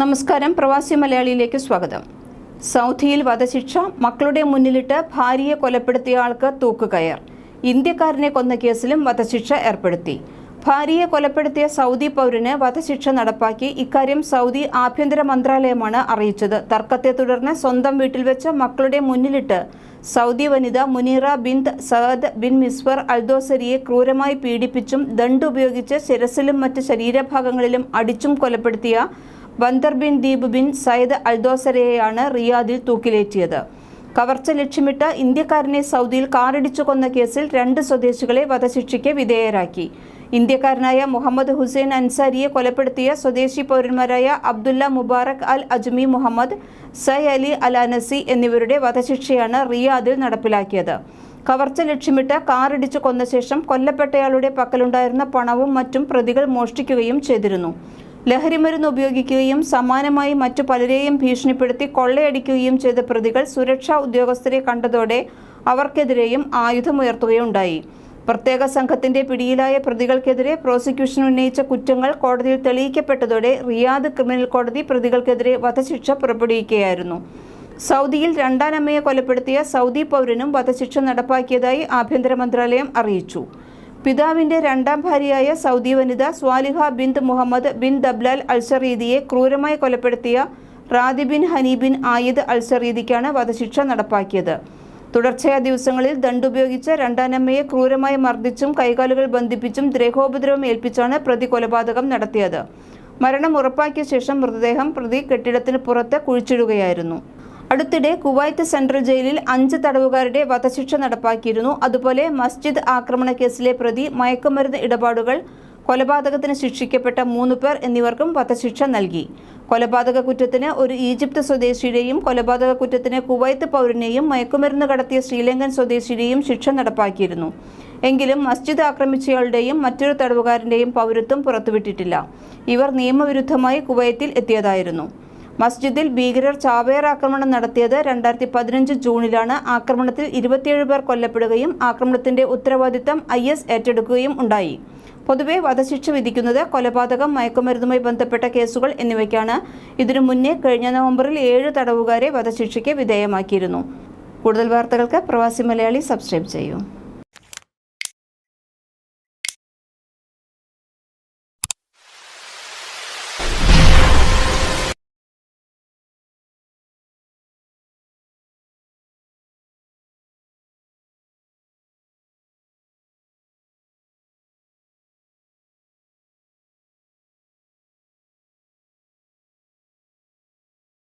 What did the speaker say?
നമസ്കാരം, പ്രവാസി മലയാളിയിലേക്ക് സ്വാഗതം. സൗദിയിൽ വധശിക്ഷ, മക്കളുടെ മുന്നിലിട്ട് ഭാര്യയെ കൊലപ്പെടുത്തിയ ആൾക്ക് തൂക്കുകയർ. ഇന്ത്യക്കാരനെ കൊന്ന കേസിലും വധശിക്ഷ ഏർപ്പെടുത്തി. ഭാര്യയെ കൊലപ്പെടുത്തിയ സൗദി പൗരന് വധശിക്ഷ നടപ്പാക്കി. ഇക്കാര്യം സൗദി ആഭ്യന്തര മന്ത്രാലയമാണ് അറിയിച്ചത്. തർക്കത്തെ തുടർന്ന് സ്വന്തം വീട്ടിൽ വെച്ച് മക്കളുടെ മുന്നിലിട്ട് സൗദി വനിത Munira bint Saad bin Miswar അൽദോസരിയെ ക്രൂരമായി പീഡിപ്പിച്ചും ദണ്ടുപയോഗിച്ച് ശിരസിലും മറ്റ് ശരീരഭാഗങ്ങളിലും അടിച്ചും കൊലപ്പെടുത്തിയ Bandar bin Deeb bin Sayyid അൽദോസരയെയാണ് റിയാദിൽ തൂക്കിലേറ്റിയത്. കവർച്ച ലക്ഷ്യമിട്ട് ഇന്ത്യക്കാരനെ സൗദിയിൽ കാറിടിച്ചു കൊന്ന കേസിൽ 2 സ്വദേശികളെ വധശിക്ഷയ്ക്ക് വിധേയരാക്കി. ഇന്ത്യക്കാരനായ മുഹമ്മദ് ഹുസൈൻ അൻസാരിയെ കൊലപ്പെടുത്തിയ സ്വദേശി പൗരന്മാരായ അബ്ദുല്ല മുബാറക് അൽ അജ്മി മുഹമ്മദ്, സൈ അലി അൽ അനസി എന്നിവരുടെ വധശിക്ഷയാണ് റിയാദിൽ നടപ്പിലാക്കിയത്. കവർച്ച ലക്ഷ്യമിട്ട് കാറിടിച്ചു കൊന്ന ശേഷം കൊല്ലപ്പെട്ടയാളുടെ പക്കലുണ്ടായിരുന്ന പണവും മറ്റും പ്രതികൾ മോഷ്ടിക്കുകയും ചെയ്തിരുന്നു. ലഹരിമരുന്ന് ഉപയോഗിക്കുകയും സമാനമായി മറ്റു പലരെയും ഭീഷണിപ്പെടുത്തി കൊള്ളയടിക്കുകയും ചെയ്ത പ്രതികൾ സുരക്ഷാ ഉദ്യോഗസ്ഥരെ കണ്ടതോടെ അവർക്കെതിരെയും ആയുധമുയർത്തുകയുണ്ടായി. പ്രത്യേക സംഘത്തിന്റെ പിടിയിലായ പ്രതികൾക്കെതിരെ പ്രോസിക്യൂഷൻ ഉന്നയിച്ച കുറ്റങ്ങൾ കോടതിയിൽ തെളിയിക്കപ്പെട്ടതോടെ റിയാദ് ക്രിമിനൽ കോടതി പ്രതികൾക്കെതിരെ വധശിക്ഷ പുറപ്പെടുവിക്കുകയായിരുന്നു. സൗദിയിൽ രണ്ടാനമ്മയെ കൊലപ്പെടുത്തിയ സൗദി പൗരനും വധശിക്ഷ നടപ്പാക്കിയതായി ആഭ്യന്തര മന്ത്രാലയം അറിയിച്ചു. പിതാവിന്റെ 2ാം ഭാര്യയായ സൗദി വനിത സ്വാലിഹ ബിന്ത് മുഹമ്മദ് ബിൻ ദബ്ലാൽ അൽസറീദിയെ ക്രൂരമായി കൊലപ്പെടുത്തിയ റാദി ബിൻ ഹനി ബിൻ ആയിദ് അൽസറീദിക്കാണ് വധശിക്ഷ നടപ്പാക്കിയത്. തുടർച്ചയായ ദിവസങ്ങളിൽ ദണ്ടുപയോഗിച്ച് രണ്ടാനമ്മയെ ക്രൂരമായി മർദ്ദിച്ചും കൈകാലുകൾ ബന്ധിപ്പിച്ചും ദേഹോപദ്രവം ഏൽപ്പിച്ചാണ് പ്രതി കൊലപാതകം നടത്തിയത്. മരണം ഉറപ്പാക്കിയ ശേഷം മൃതദേഹം പ്രതി കെട്ടിടത്തിന് പുറത്ത് കുഴിച്ചിടുകയായിരുന്നു. അടുത്തിടെ കുവൈത്ത് സെൻട്രൽ ജയിലിൽ 5 തടവുകാരുടെ വധശിക്ഷ നടപ്പാക്കിയിരുന്നു. അതുപോലെ മസ്ജിദ് ആക്രമണ കേസിലെ പ്രതി, മയക്കുമരുന്ന് ഇടപാടുകൾ, കൊലപാതകത്തിന് ശിക്ഷിക്കപ്പെട്ട 3 പേർ എന്നിവർക്കും വധശിക്ഷ നൽകി. കൊലപാതക കുറ്റത്തിന് ഒരു ഈജിപ്ത് സ്വദേശിയുടെയും കൊലപാതക കുറ്റത്തിന് കുവൈത്ത് പൗരനെയും മയക്കുമരുന്ന് കടത്തിയ ശ്രീലങ്കൻ സ്വദേശിയുടെയും ശിക്ഷ നടപ്പാക്കിയിരുന്നു. എങ്കിലും മസ്ജിദ് ആക്രമിച്ചയാളുടെയും മറ്റൊരു തടവുകാരൻ്റെയും പൗരത്വം പുറത്തുവിട്ടിട്ടില്ല. ഇവർ നിയമവിരുദ്ധമായി കുവൈത്തിൽ എത്തിയതായിരുന്നു. മസ്ജിദിൽ ഭീകരർ ചാവേർ ആക്രമണം നടത്തിയത് 2015 ജൂണിലാണ്. ആക്രമണത്തിൽ 27 പേർ കൊല്ലപ്പെടുകയും ആക്രമണത്തിന്റെ ഉത്തരവാദിത്തം IS ഏറ്റെടുക്കുകയും ഉണ്ടായി. പൊതുവെ വധശിക്ഷ വിധിക്കുന്നത് കൊലപാതകം, മയക്കുമരുന്നുമായി ബന്ധപ്പെട്ട കേസുകൾ എന്നിവയ്ക്കാണ്. ഇതിനു മുന്നേ കഴിഞ്ഞ നവംബറിൽ 7 തടവുകാരെ വധശിക്ഷയ്ക്ക് വിധേയമാക്കിയിരുന്നു. കൂടുതൽ വാർത്തകൾക്ക് പ്രവാസി മലയാളി സബ്സ്ക്രൈബ് ചെയ്യൂ.